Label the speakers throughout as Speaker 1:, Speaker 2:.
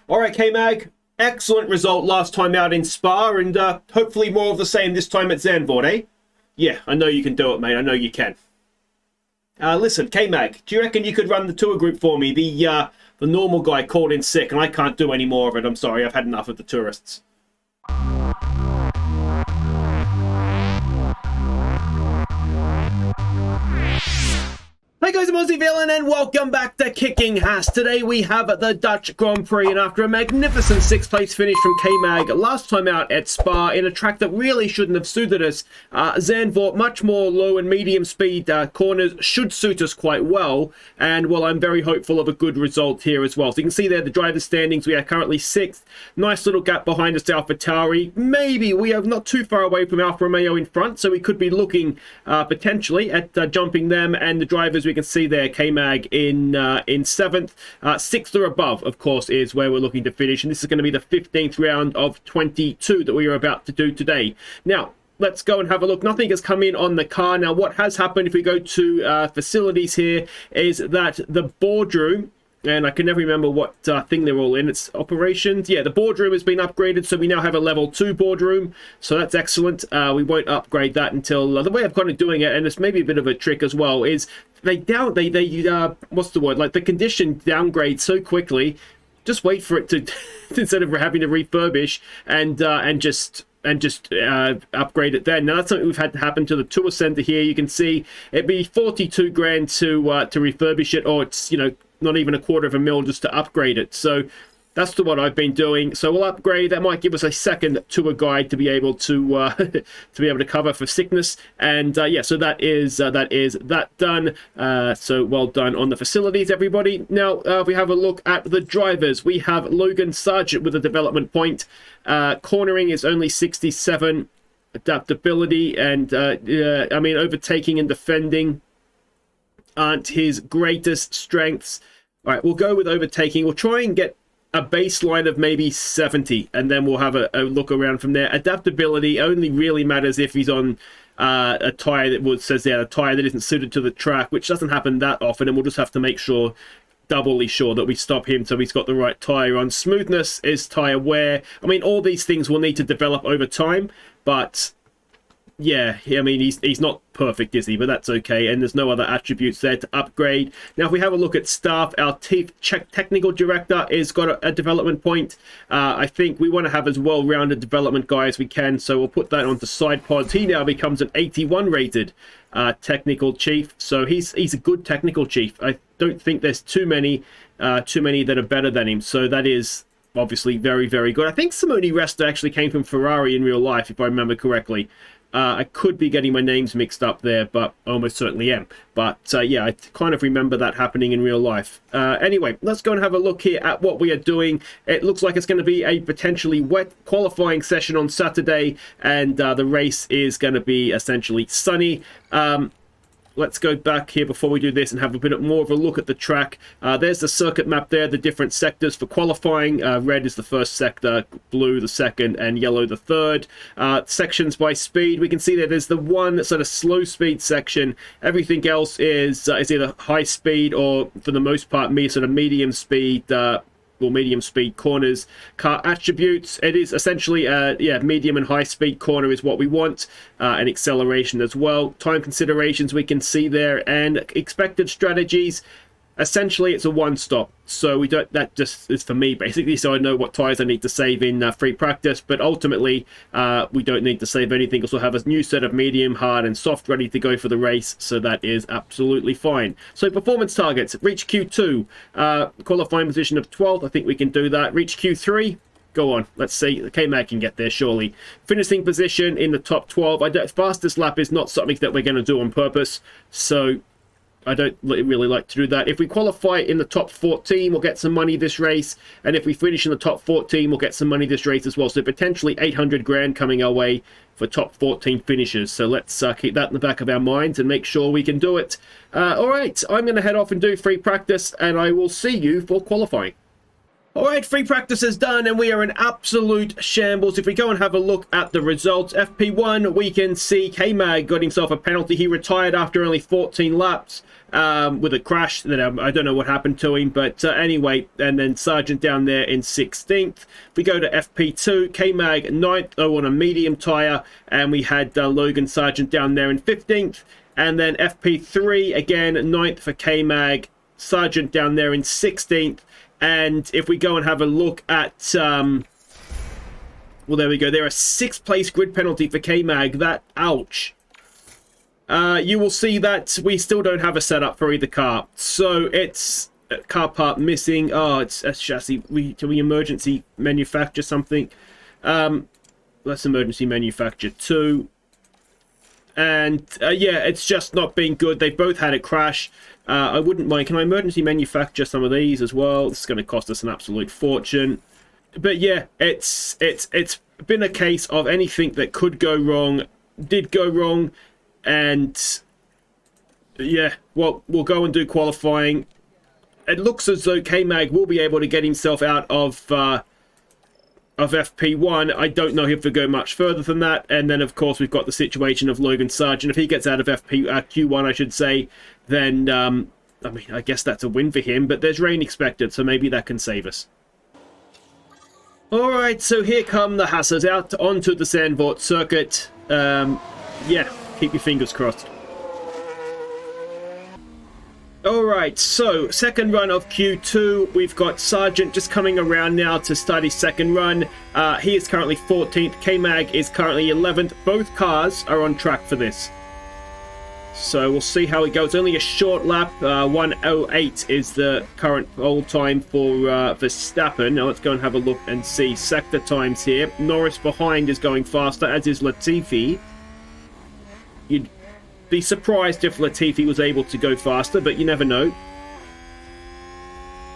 Speaker 1: All right, K-Mag, excellent result last time out in Spa, and hopefully more of the same this time at Zandvoort, eh? Yeah, I know you can do it, mate. I know you can. Listen, K-Mag, do you reckon you could run the tour group for me? The normal guy called in sick, and I can't do any more of it. I'm sorry, I've had enough of the tourists. Hey guys, I'm Aussie Villain and welcome back to Kicking Haas. Today we have the Dutch Grand Prix, and after a magnificent 6th place finish from K-Mag last time out at Spa in a track that really shouldn't have suited us, Zandvoort, much more low and medium speed corners should suit us quite well, and well, I'm very hopeful of a good result here as well. So you can see there the driver's standings, we are currently 6th, nice little gap behind us to AlphaTauri. Maybe we are not too far away from Alfa Romeo in front, so we could be looking potentially at jumping them, and the drivers we can see there, K-Mag in 7th. 6th or above, of course, is where we're looking to finish, and this is going to be the 15th round of 22 that we are about to do today. Now, let's go and have a look. Nothing has come in on the car. Now, what has happened, if we go to facilities here, is that the boardroom, and I can never remember what thing they're all in. It's operations. Yeah, the boardroom has been upgraded, so we now have a level 2 boardroom. So that's excellent. We won't upgrade that until the way I've kind of doing it, and it's maybe a bit of a trick as well, is they what's the word? Like the condition downgrades so quickly. Just wait for it to instead of having to refurbish and just upgrade it then. Now that's something we've had to happen to the tour center here. You can see it'd be 42 grand to refurbish it, or it's, you know, not even $250,000 just to upgrade it. So that's what I've been doing. So we'll upgrade. That might give us a second tour guide to be able to cover for sickness. And yeah, so that is that done. So well done on the facilities, everybody. Now if we have a look at the drivers, we have Logan Sargeant with a development point. Cornering is only 67. Adaptability and I mean, overtaking and defending aren't his greatest strengths. All right, we'll go with overtaking. We'll try and get a baseline of maybe 70, and then we'll have a look around from there. Adaptability only really matters if he's on a tyre that says there, a tyre that isn't suited to the track, which doesn't happen that often, and we'll just have to make sure, doubly sure, that we stop him so he's got the right tyre on. Smoothness is tyre wear. I mean, all these things will need to develop over time, but yeah, I mean, he's not perfect, is he? But that's okay, and there's no other attributes there to upgrade. Now, if we have a look at staff, our technical director has got a development point. I think we want to have as well-rounded development guy as we can, so we'll put that onto side pods. He now becomes an 81 rated technical chief, so he's a good technical chief. I don't think there's too many that are better than him, so that is obviously very, very good. I think Simone Resta actually came from Ferrari in real life, if I remember correctly. I could be getting my names mixed up there, but I almost certainly am. But yeah, I kind of remember that happening in real life. Anyway, let's go and have a look here at what we are doing. It looks like it's going to be a potentially wet qualifying session on Saturday, and the race is going to be essentially sunny. Let's go back here before we do this and have a bit more of a look at the track. There's the circuit map there, the different sectors for qualifying. Red is the first sector, blue the second, and yellow the third. Sections by speed. We can see that there's the one sort of slow speed section. Everything else is either high speed or, for the most part, sort of medium speed or medium speed corners. Car attributes, it is essentially yeah, medium and high speed corner is what we want, and acceleration as well. Time considerations we can see there, and expected strategies. Essentially, it's a one-stop, so we don't. That just is for me basically, so I know what tires I need to save in free practice. But ultimately, we don't need to save anything, because we'll have a new set of medium, hard, and soft ready to go for the race. So that is absolutely fine. So performance targets: reach Q2, qualifying position of 12th. I think we can do that. Reach Q3. Go on, let's see. K-Mag can get there, surely. Finishing position in the top 12. Fastest lap is not something that we're going to do on purpose, so I don't really like to do that. If we qualify in the top 14, we'll get some money this race. And if we finish in the top 14, we'll get some money this race as well. So potentially 800 grand coming our way for top 14 finishes. So let's keep that in the back of our minds and make sure we can do it. All right, I'm going to head off and do free practice, and I will see you for qualifying. Alright, free practice is done and we are in absolute shambles. If we go and have a look at the results, FP1, we can see K-Mag got himself a penalty. He retired after only 14 laps with a crash. I don't know what happened to him, but anyway, and then Sargeant down there in 16th. We go to FP2, K-Mag 9th, on a medium tyre, and we had Logan Sargeant down there in 15th. And then FP3, again, 9th for K-Mag, Sargeant down there in 16th. And if we go and have a look at, well, there we go. There are 6th place grid penalty for K-Mag. That, ouch. You will see that we still don't have a setup for either car. So it's car part missing. Oh, it's a chassis. Can we emergency manufacture something? Let's emergency manufacture 2. And yeah, it's just not been good. They've both had a crash. I wouldn't mind. Can I emergency manufacture some of these as well? It's going to cost us an absolute fortune. But yeah, it's been a case of anything that could go wrong did go wrong. And yeah, well, we'll go and do qualifying. It looks as though K-Mag will be able to get himself out of FP1. I don't know if he'll go much further than that. And then, of course, we've got the situation of Logan Sargeant. If he gets out of Q1, I should say, then, I mean, I guess that's a win for him. But there's rain expected, so maybe that can save us. All right, so here come the Haasers out onto the Zandvoort circuit. Yeah, keep your fingers crossed. Alright, so second run of Q2, we've got Sargeant just coming around now to start his second run. He is currently 14th, K-Mag is currently 11th. Both cars are on track for this. So we'll see how it goes. Only a short lap, 1:08 is the current pole time for Verstappen. Now let's go and have a look and see sector times here. Norris behind is going faster, as is Latifi. You'd be surprised if Latifi was able to go faster, but you never know.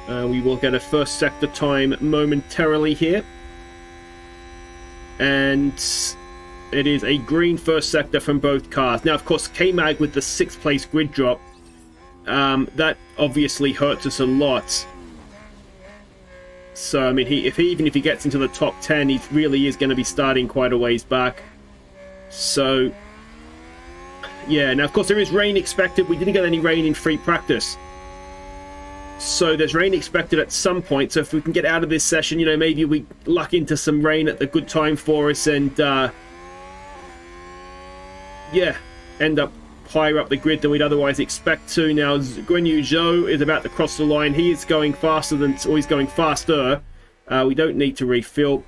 Speaker 1: We will get a first sector time momentarily here. And it is a green first sector from both cars. Now, of course, K-Mag with the 6th place grid drop. That obviously hurts us a lot. So, I mean, even if he gets into the top 10, he really is going to be starting quite a ways back. So yeah, now of course there is rain expected. We didn't get any rain in free practice. So there's rain expected at some point. So if we can get out of this session, you know, maybe we luck into some rain at a good time for us and, yeah, end up higher up the grid than we'd otherwise expect to. Now, Guan Yu Zhou is about to cross the line. He is going faster than, or he's going faster. We don't need to refill.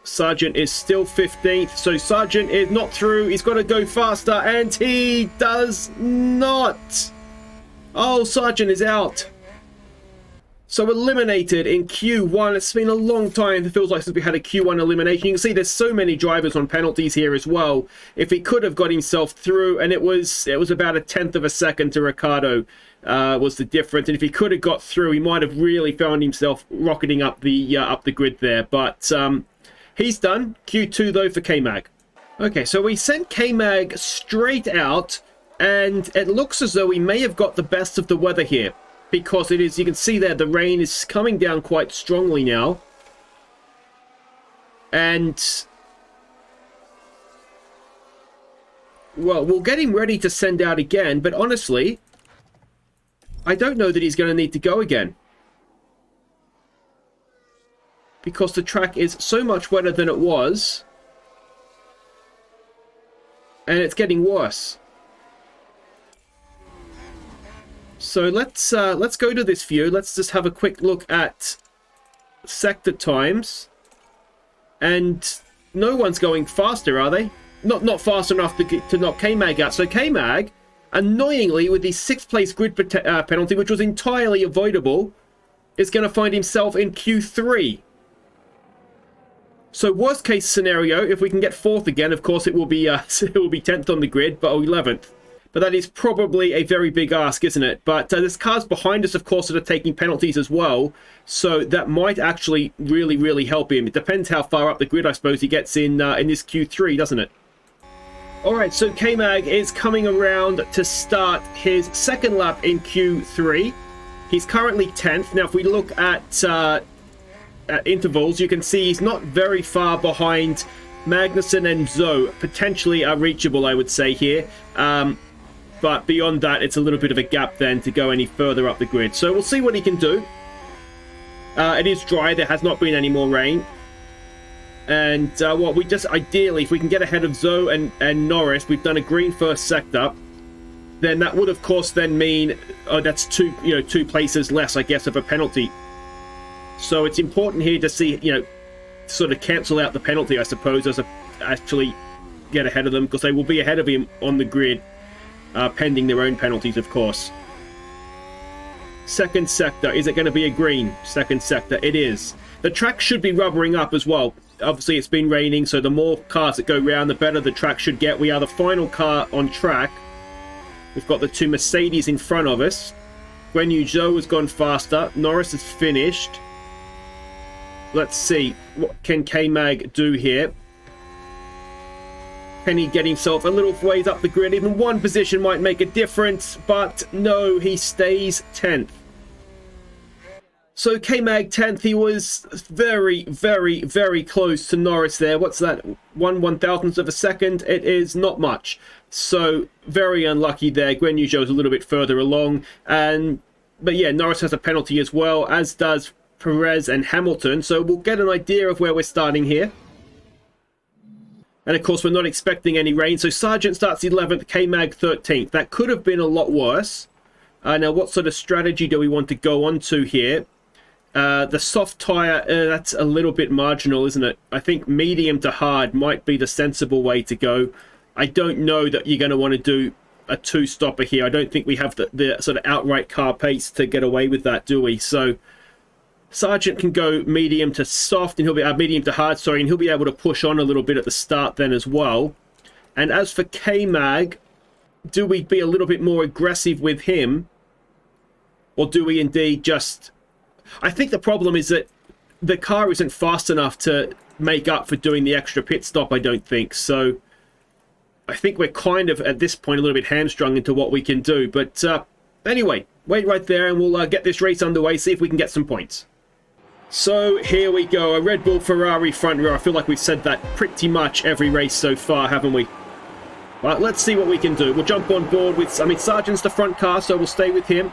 Speaker 1: Sargeant is still 15th, so Sargeant is not through. He's got to go faster, and he does not. Oh, Sargeant is out. So eliminated in Q1. It's been a long time, it feels like, since we had a Q1 elimination. You can see there's so many drivers on penalties here as well. If he could have got himself through, and it was about 1/10 of a second to Ricciardo was the difference. And if he could have got through, he might have really found himself rocketing up the grid there. But he's done. Q2, though, for K-Mag. Okay, so we sent K-Mag straight out, and it looks as though we may have got the best of the weather here. Because it is, you can see there, the rain is coming down quite strongly now. And, well, we'll get him ready to send out again, but honestly, I don't know that he's going to need to go again. Because the track is so much wetter than it was. And it's getting worse. So let's go to this view. Let's just have a quick look at sector times. And no one's going faster, are they? Not fast enough to knock K-Mag out. So K-Mag, annoyingly, with the 6th place grid penalty, which was entirely avoidable, is going to find himself in Q3. So worst case scenario, if we can get 4th again, of course it will be 10th on the grid, but 11th. But that is probably a very big ask, isn't it? But there's cars behind us, of course, that are taking penalties as well. So that might actually really, really help him. It depends how far up the grid, I suppose, he gets in this Q3, doesn't it? All right, so K-Mag is coming around to start his second lap in Q3. He's currently 10th. Now, if we look at intervals, you can see he's not very far behind Magnussen and Zoe. Potentially are reachable, I would say, here. But beyond that, it's a little bit of a gap then to go any further up the grid. So we'll see what he can do. It is dry. There has not been any more rain. And what we just ideally, if we can get ahead of Zoe and Norris, we've done a green first sector. Then that would, of course, then mean that's two places less, I guess, of a penalty. So it's important here to see, sort of cancel out the penalty, I suppose, as actually get ahead of them, because they will be ahead of him on the grid, pending their own penalties, of course. Second sector, is it going to be a green second sector? It is. The track should be rubbering up as well. Obviously, it's been raining, so the more cars that go round, the better the track should get. We are the final car on track. We've got the two Mercedes in front of us. Guan Yu Zhou has gone faster. Norris has finished. Let's see. What can K-Mag do here? Can he get himself a little ways up the grid? Even one position might make a difference, but no, he stays 10th. So K-Mag 10th, he was very, very, very close to Norris there. What's that? 1/1000th of a second? It is not much. So very unlucky there. Guan Yu Zhou's a little bit further along. But yeah, Norris has a penalty as well, as does Perez and Hamilton. So we'll get an idea of where we're starting here. And of course, we're not expecting any rain. So Sargeant starts 11th, K-Mag 13th. That could have been a lot worse. Now, what sort of strategy do we want to go on to here? The soft tyre, that's a little bit marginal, isn't it? I think medium to hard might be the sensible way to go. I don't know that you're going to want to do a two-stopper here. I don't think we have the sort of outright car pace to get away with that, do we? So Sargeant can go medium to soft, and he'll be medium to hard, sorry, and he'll be able to push on a little bit at the start then as well. And as for K-Mag, do we be a little bit more aggressive with him, or do we indeed just... I think the problem is that the car isn't fast enough to make up for doing the extra pit stop, I don't think. So I think we're kind of, at this point, a little bit hamstrung into what we can do. But anyway, wait right there and we'll get this race underway, see if we can get some points. So here we go, a Red Bull Ferrari front row. I feel like we've said that pretty much every race so far, haven't we? But let's see what we can do. We'll jump on board with, Sargeant's the front car, so we'll stay with him.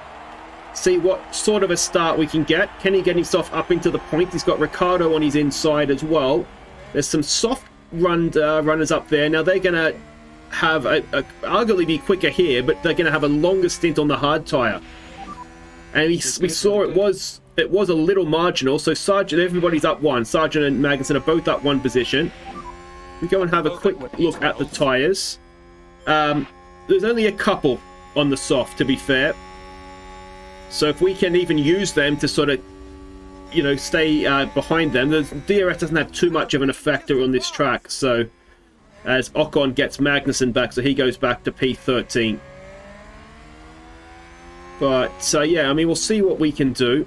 Speaker 1: See what sort of a start we can get. Can he get himself up into the point? He's got Ricciardo on his inside as well. There's some soft runners up there. Now they're going to have arguably be quicker here, but they're going to have a longer stint on the hard tyre. And we saw it was a little marginal. So Sargeant, everybody's up one. Sargeant and Magnussen are both up one position. We go and have a quick look at the tyres. There's only a couple on the soft, to be fair. So if we can even use them to sort of, stay behind them, the DRS doesn't have too much of an effect on this track. So as Ocon gets Magnussen back, so he goes back to P13. But yeah, we'll see what we can do.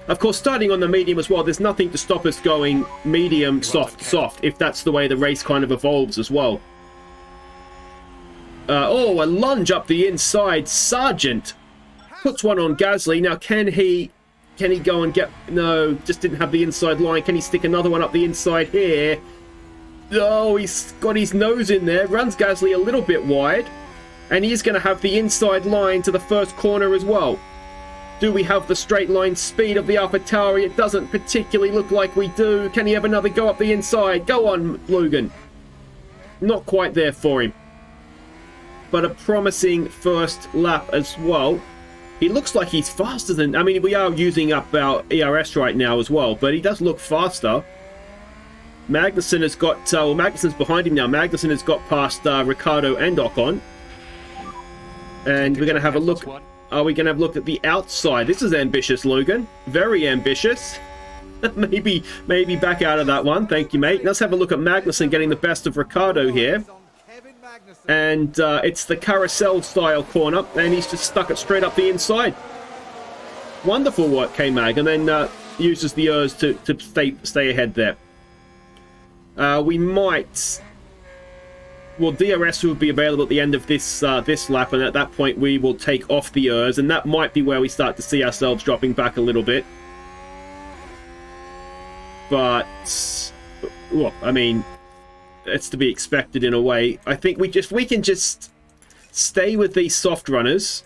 Speaker 1: Of course, starting on the medium as well, there's nothing to stop us going medium, soft, soft, if that's the way the race kind of evolves as well. Oh, a lunge up the inside. Sargeant puts one on Gasly. Now, can he go and get... No, just didn't have the inside line. Can he stick another one up the inside here? Oh, he's got his nose in there. Runs Gasly a little bit wide. And he's going to have the inside line to the first corner as well. Do we have the straight line speed of the AlphaTauri? It doesn't particularly look like we do. Can he have another go up the inside? Go on, Logan. Not quite there for him. But a promising first lap as well. He looks like he's faster than... we are using up our ERS right now as well, but he does look faster. Magnussen has got... Magnussen's behind him now. Magnussen has got past Ricciardo and Ocon. And we're going to have a look... Are we going to have a look at the outside? This is ambitious, Logan. Very ambitious. maybe back out of that one. Thank you, mate. Let's have a look at Magnussen getting the best of Ricciardo here. And it's the carousel-style corner, and he's just stuck it straight up the inside. Wonderful work, K-Mag, and then uses the ERS to stay ahead there. We might well, DRS will be available at the end of this this lap, and at that point we will take off the ERS, and that might be where we start to see ourselves dropping back a little bit. But, well, I mean, it's to be expected in a way. I think we can just stay with these soft runners.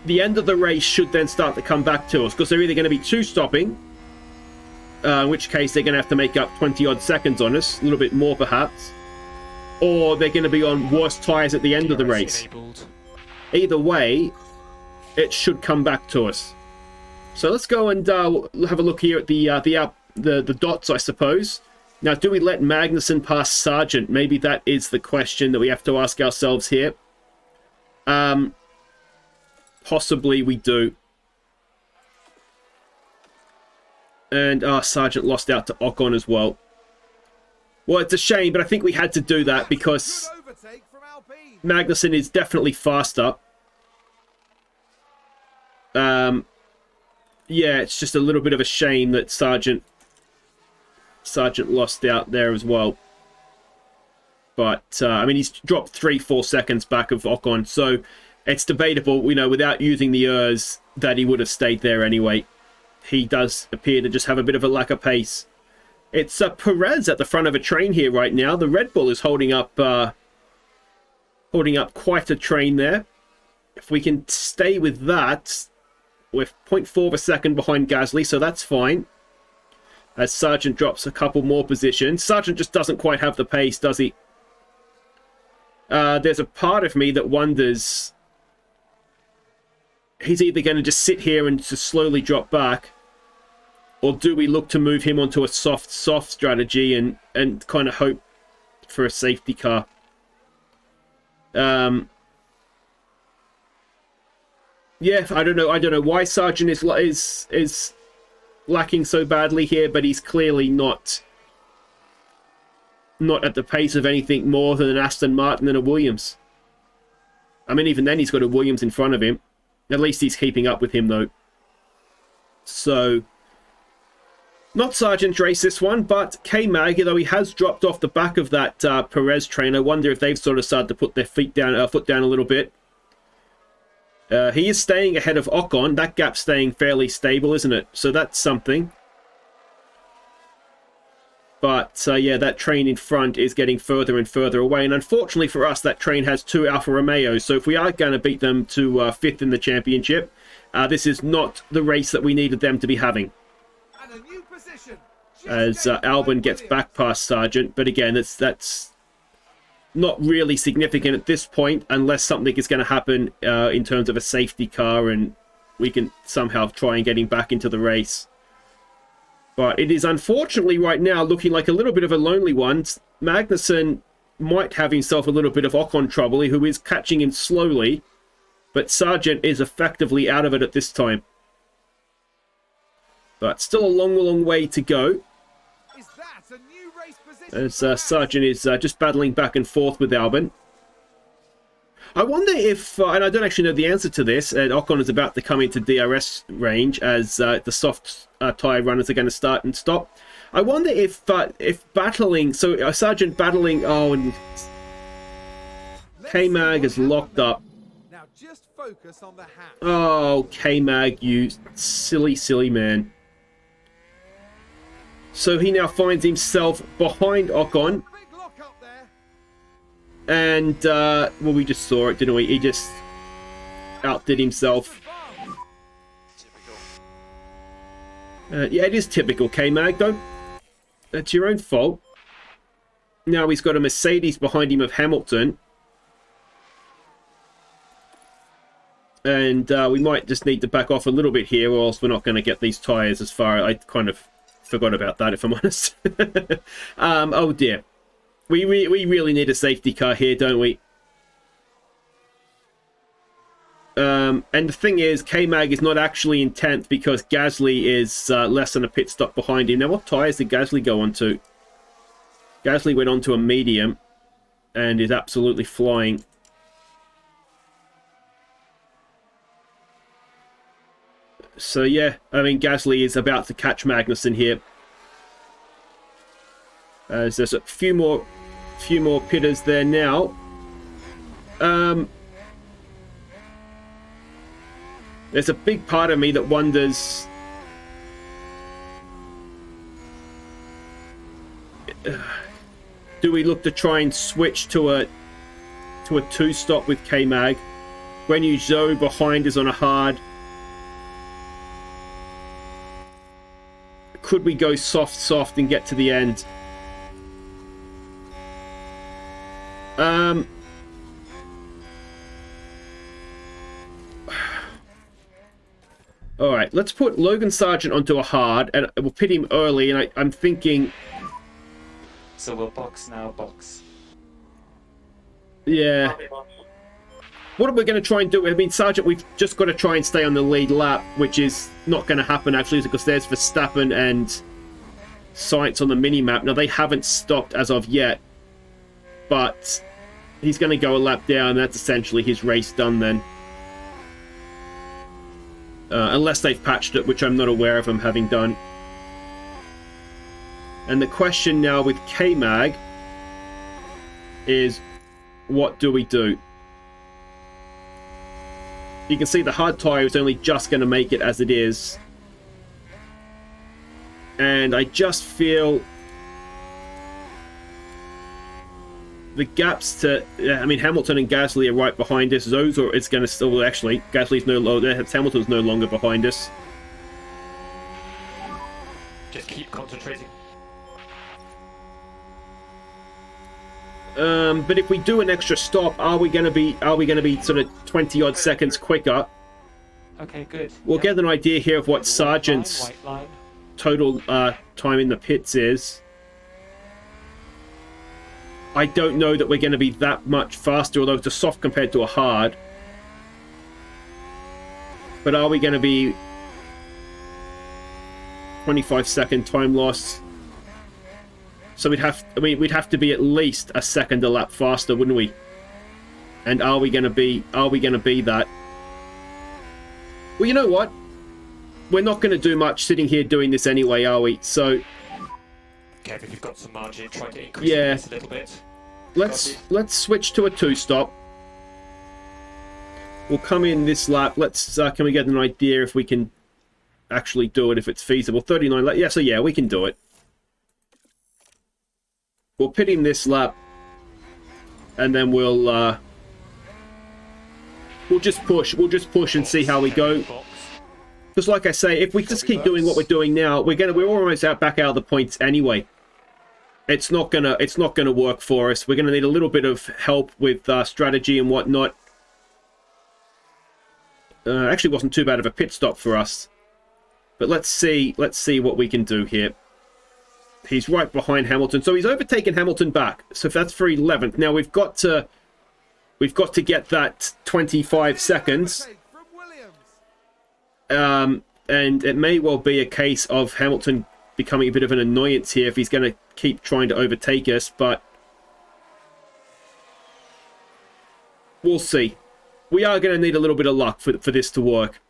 Speaker 1: The end of the race should then start to come back to us, because they're either going to be 2 stopping, in which case they're going to have to make up 20-odd seconds on us, a little bit more perhaps, or they're going to be on worse tyres at the end of the race. Either way, it should come back to us. So let's go and have a look here at the dots, I suppose. Now, do we let Magnussen pass Sargeant? Maybe that is the question that we have to ask ourselves here. Possibly we do. And Sargeant lost out to Ocon as well. Well, it's a shame, but I think we had to do that because Magnussen is definitely faster. Yeah, it's just a little bit of a shame that Sargeant lost out there as well. But, I mean, he's dropped 3-4 seconds back of Ocon, so it's debatable, you know, without using the ERS, that he would have stayed there anyway. He does appear to just have a bit of a lack of pace. It's Perez at the front of a train here right now. The Red Bull is holding up quite a train there. If we can stay with that, we're 0.4 of a second behind Gasly, so that's fine. As Sargeant drops a couple more positions. Sargeant just doesn't quite have the pace, does he? There's a part of me that wonders, he's either going to just sit here and just slowly drop back, or do we look to move him onto a soft strategy and kind of hope for a safety car? Yeah, I don't know why Sargeant is lacking so badly here, but he's clearly not at the pace of anything more than an Aston Martin and a Williams. I mean, even then he's got a Williams in front of him. At least he's keeping up with him, though. So, not Sargeant's race this one, but K-Mag, though he has dropped off the back of that Perez train. I wonder if they've sort of started to put their foot down a little bit. He is staying ahead of Ocon. That gap's staying fairly stable, isn't it? So that's something. But, yeah, that train in front is getting further and further away. And unfortunately for us, that train has 2 Alfa Romeos. So if we are going to beat them to 5th in the championship, this is not the race that we needed them to be having. As Albon gets back past Sargeant. But again, that's not really significant at this point, unless something is going to happen in terms of a safety car and we can somehow try and get him back into the race. But it is unfortunately right now looking like a little bit of a lonely one. Magnussen might have himself a little bit of Ocon trouble, who is catching him slowly, but Sargeant is effectively out of it at this time. But still a long way to go. As Sargeant is just battling back and forth with Albon. I wonder if, and I don't actually know the answer to this, and Ocon is about to come into DRS range as the soft tyre runners are going to start and stop. I wonder if battling, so Sargeant battling, and K-Mag is locked up.
Speaker 2: Now just focus on the hat.
Speaker 1: Oh, K-Mag, you silly man. So he now finds himself behind Ocon. And, well, we just saw it, didn't we? He just outdid himself. Yeah, it is typical, K-Mag, though. That's your own fault. Now he's got a Mercedes behind him of Hamilton. And we might just need to back off a little bit here, or else we're not going to get these tyres as far. I kind of forgot about that, if I'm honest. Oh, dear. We really need a safety car here, don't we? And the thing is, K-Mag is not actually in 10th because Gasly is less than a pit stop behind him. Now, what tyres did Gasly go on to? Gasly went on to a medium and is absolutely flying. So, yeah, I mean, Gasly is about to catch Magnussen here. as there's a few more pitters there now. There's a big part of me that wonders, do we look to try and switch to a two-stop with K-Mag? Guan Yu Zhou behind is on a hard. Could we go soft and get to the end? All right, let's put Logan Sargeant onto a hard, and we'll pit him early. And I'm thinking,
Speaker 3: so we'll box now, box.
Speaker 1: Yeah. What are we going to try and do? I mean, Sargeant, we've just got to try and stay on the lead lap, which is not going to happen, actually, because there's Verstappen and Sainz on the mini-map. Now, they haven't stopped as of yet, but he's going to go a lap down, and that's essentially his race done then. Unless they've patched it, which I'm not aware of them having done. And the question now with K-Mag is, what do we do? You can see the hard tyre is only just going to make it as it is. And I just feel the gaps to... I mean, Hamilton and Gasly are right behind us. Those are... It's going to still... Actually, Gasly's no longer... Hamilton's no longer behind us.
Speaker 3: Just keep concentrating.
Speaker 1: But if we do an extra stop, are we going to be sort of 20-odd seconds quicker?
Speaker 3: Okay, good.
Speaker 1: We'll get an idea here of what Sargeant's
Speaker 3: White line.
Speaker 1: total time in the pits is. I don't know that we're going to be that much faster, although it's a soft compared to a hard. But are we going to be 25-second time loss? So we'd have to be at least a second a lap faster, wouldn't we? And are we going to be that? Well, you know what? We're not going to do much sitting here doing this anyway, are we? So
Speaker 3: Kevin, you've got some margin. Try to increase this a little bit.
Speaker 1: Let's switch to a two-stop. We'll come in this lap. Let's can we get an idea if we can actually do it, if it's feasible? 39 lap. Yeah, so yeah, we can do it. We'll pit him this lap, and then we'll just push. We'll just push and see how we go. Because, like I say, if we just keep doing what we're doing now, we're almost back out of the points anyway. It's not gonna work for us. We're gonna need a little bit of help with strategy and whatnot. Actually, wasn't too bad of a pit stop for us. But let's see what we can do here. He's right behind Hamilton, so he's overtaken Hamilton back. So that's for 11th. Now we've got to get that 25 seconds. And it may well be a case of Hamilton becoming a bit of an annoyance here if he's going to keep trying to overtake us, but we'll see. We are going to need a little bit of luck for this to work.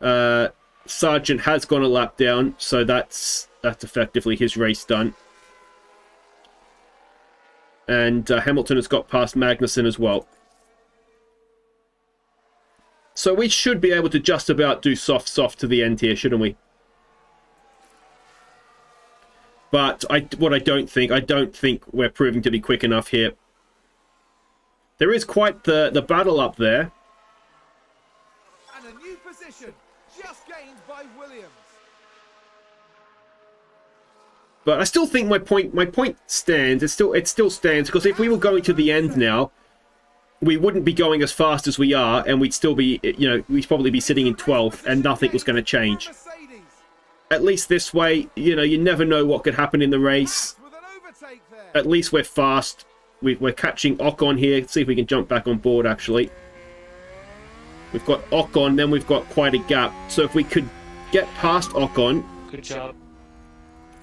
Speaker 1: Sargeant has gone a lap down, so that's effectively his race done. And Hamilton has got past Magnussen as well. So we should be able to just about do soft to the end here, shouldn't we? But I don't think we're proving to be quick enough here. There is quite the battle up there.
Speaker 2: And a new position just gained by Williams.
Speaker 1: But I still think my point stands. It still stands, because if we were going to the end now, we wouldn't be going as fast as we are, and we'd still be, we'd probably be sitting in 12th, and nothing was going to change. At least this way, you never know what could happen in the race. At least we're fast. We're catching Ocon here. Let's see if we can jump back on board, actually. We've got Ocon, then we've got quite a gap. So if we could get past Ocon...
Speaker 3: Good job.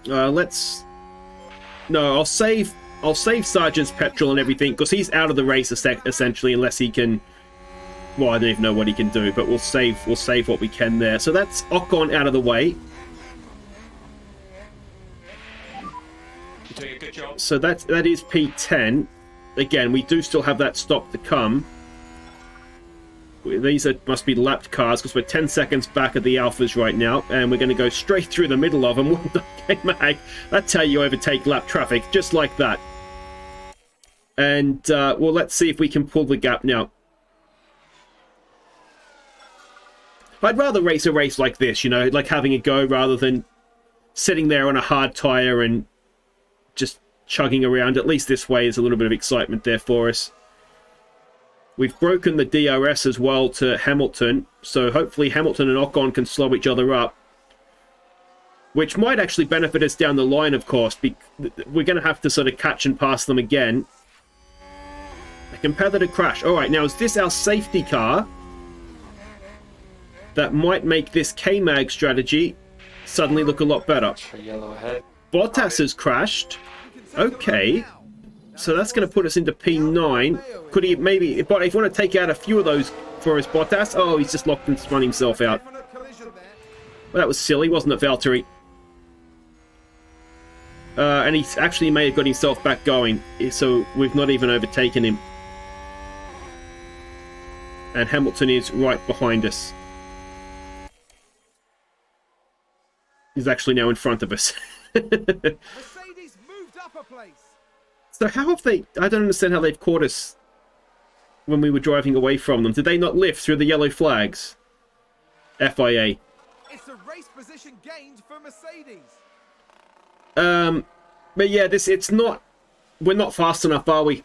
Speaker 1: I'll save Sargeant's petrol and everything, because he's out of the race essentially, unless he can... Well, I don't even know what he can do, but we'll save what we can there. So that's Ocon out of the way.
Speaker 3: doing a good job.
Speaker 1: So that is P10. Again, we do still have that stop to come. These must be lapped cars because we're 10 seconds back at the Alphas right now, and we're going to go straight through the middle of them. K-Mag, that's how you overtake lap traffic, just like that. And, well, let's see if we can pull the gap now. I'd rather race a race like this, you know, like having a go rather than sitting there on a hard tyre and just chugging around. At least this way is a little bit of excitement there for us. We've broken the DRS as well to Hamilton, so hopefully Hamilton and Ocon can slow each other up, which might actually benefit us down the line, of course. We're going to have to sort of catch and pass them again. A competitor crash. All right, now is this our safety car? That might make this K-Mag strategy suddenly look a lot better.
Speaker 3: Yellow ahead.
Speaker 1: Bottas has crashed. Okay. So that's going to put us into P9. Could he maybe... But if you want to take out a few of those for his Bottas... Oh, he's just locked and spun himself out. Well, that was silly, wasn't it, Valtteri? And he actually may have got himself back going. So we've not even overtaken him. And Hamilton is right behind us. He's actually now in front of us.
Speaker 2: Mercedes moved up a place.
Speaker 1: So how have they... I don't understand how they've caught us when we were driving away from them. Did they not lift through the yellow flags? FIA.
Speaker 2: It's a race position gained for Mercedes.
Speaker 1: But yeah, it's not... We're not fast enough, are we?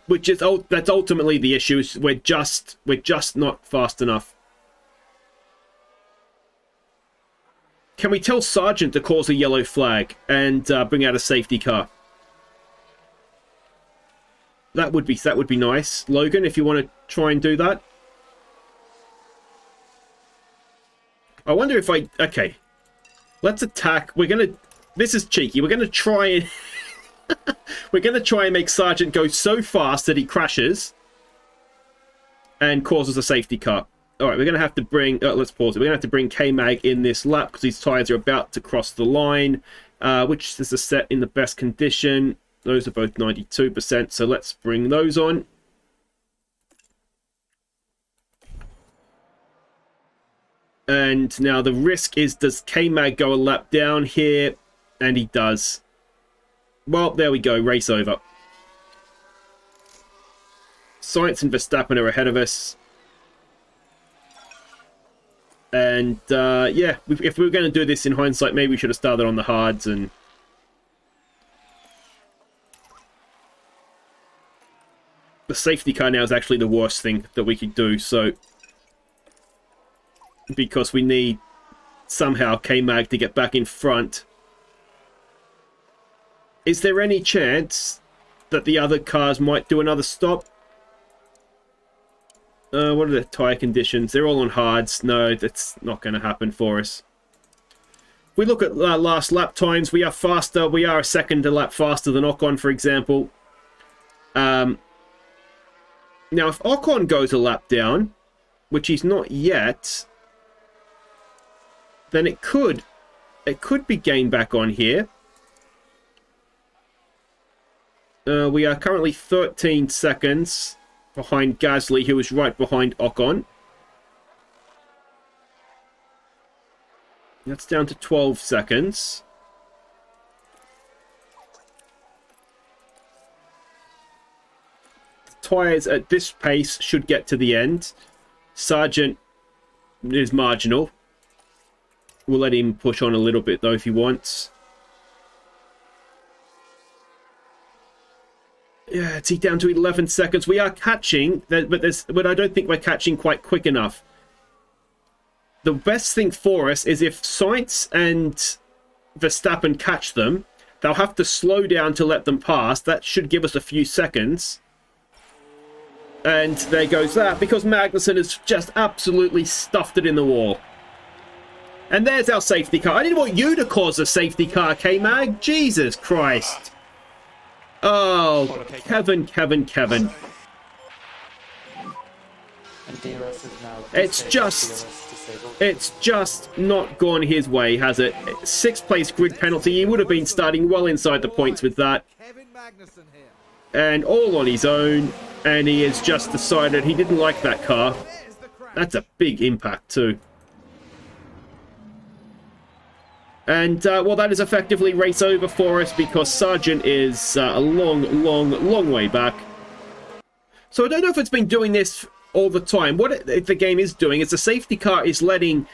Speaker 1: Which is... That's ultimately the issue. We're just not fast enough. Can we tell Sargeant to cause a yellow flag and bring out a safety car? That would be nice. Logan, if you want to try and do that. I wonder if I... Okay. Let's attack. We're going to... This is cheeky. We're going to try and... We're going to try and make Sargeant go so fast that he crashes and causes a safety car. Alright, we're going to have to bring... let's pause it. We're going to have to bring K-Mag in this lap because his tyres are about to cross the line, which is a set in the best condition. Those are both 92%, so let's bring those on. And now the risk is, does K-Mag go a lap down here? And he does. Well, there we go, race over. Sainz and Verstappen are ahead of us. And, yeah, if we were going to do this in hindsight, maybe we should have started on the hards and... The safety car now is actually the worst thing that we could do, so... Because we need somehow K-Mag to get back in front. Is there any chance that the other cars might do another stop? What are the tyre conditions? They're all on hards. No, that's not going to happen for us. If we look at last lap times, we are faster. We are a second a lap faster than Ocon, for example. Now, if Ocon goes a lap down, which he's not yet, then it could be gained back on here. We are currently 13 seconds behind Gasly, who is right behind Ocon. That's down to 12 seconds. Tyres at this pace should get to the end. Sargeant is marginal. We'll let him push on a little bit though if he wants. Yeah, it's down to 11 seconds. We are catching, but I don't think we're catching quite quick enough. The best thing for us is if Sainz and Verstappen catch them, they'll have to slow down to let them pass. That should give us a few seconds. And there goes that, because Magnussen has just absolutely stuffed it in the wall. And there's our safety car. I didn't want you to cause a safety car, K-Mag. Jesus Christ. Oh, Kevin.
Speaker 3: And DRS is now
Speaker 1: It's just not gone his way, has it? 6th place grid penalty. He would have been starting well inside the points with that.
Speaker 2: Kevin Magnussen here.
Speaker 1: And all on his own. And he has just decided he didn't like that car.
Speaker 2: There's the crash.
Speaker 1: That's a big impact too. And, well, that is effectively race over for us because Sargeant is a long way back. So I don't know if it's been doing this all the time. What the game is doing is the safety car is letting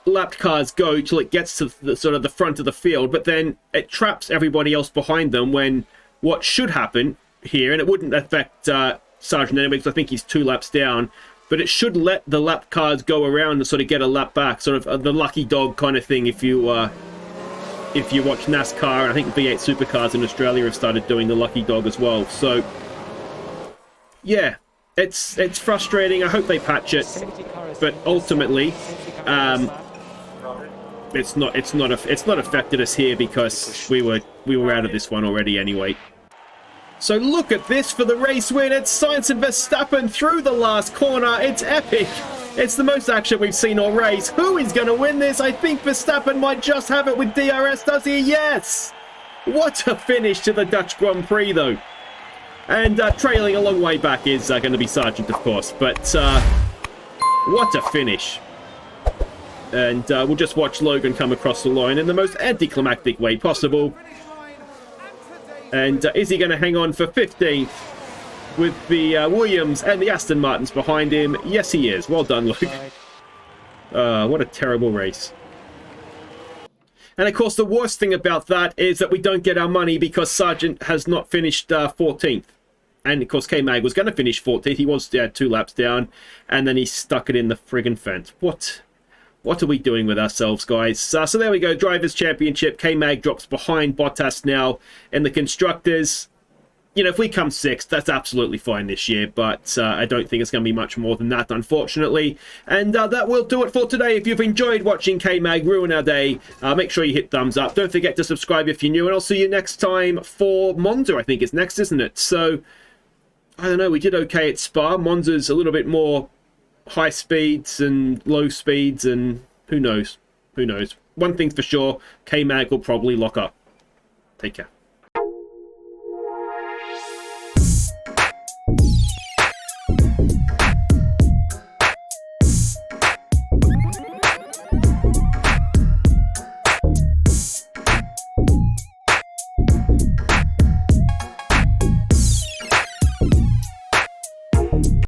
Speaker 1: lapped cars go till it gets to the sort of the front of the field, but then it traps everybody else behind them when what should happen here, and it wouldn't affect Sargeant anyway because I think he's 2 laps down, but it should let the lapped cars go around and sort of get a lap back, sort of the lucky dog kind of thing if you watch NASCAR, and I think V8 Supercars in Australia have started doing the lucky dog as well. So yeah, it's frustrating. I hope they patch it, but ultimately, it's not affected us here because we were out of this one already anyway. So look at this for the race win. It's Sainz and Verstappen through the last corner. It's epic. It's the most action we've seen all race. Who is going to win this? I think Verstappen might just have it with DRS. Does he? Yes. What a finish to the Dutch Grand Prix, though. And trailing a long way back is going to be Sargeant, of course. But what a finish. And we'll just watch Logan come across the line in the most anticlimactic way possible. And is he going to hang on for 15th with the Williams and the Aston Martins behind him? Yes, he is. Well done, Luke. What a terrible race. And of course, the worst thing about that is that we don't get our money because Sargeant has not finished 14th. And of course, K-Mag was going to finish 14th. He was 2 laps down, and then he stuck it in the friggin' fence. What are we doing with ourselves, guys? So there we go, Drivers' Championship. K-Mag drops behind Bottas now in the Constructors. You know, if we come 6th, that's absolutely fine this year, but I don't think it's going to be much more than that, unfortunately. And that will do it for today. If you've enjoyed watching K-Mag ruin our day, make sure you hit thumbs up. Don't forget to subscribe if you're new, and I'll see you next time for Monza, I think is next, isn't it? So, I don't know, we did okay at Spa. Monza's a little bit more high speeds and low speeds, and who knows? Who knows? One thing's for sure, K-Mag will probably lock up. Take care.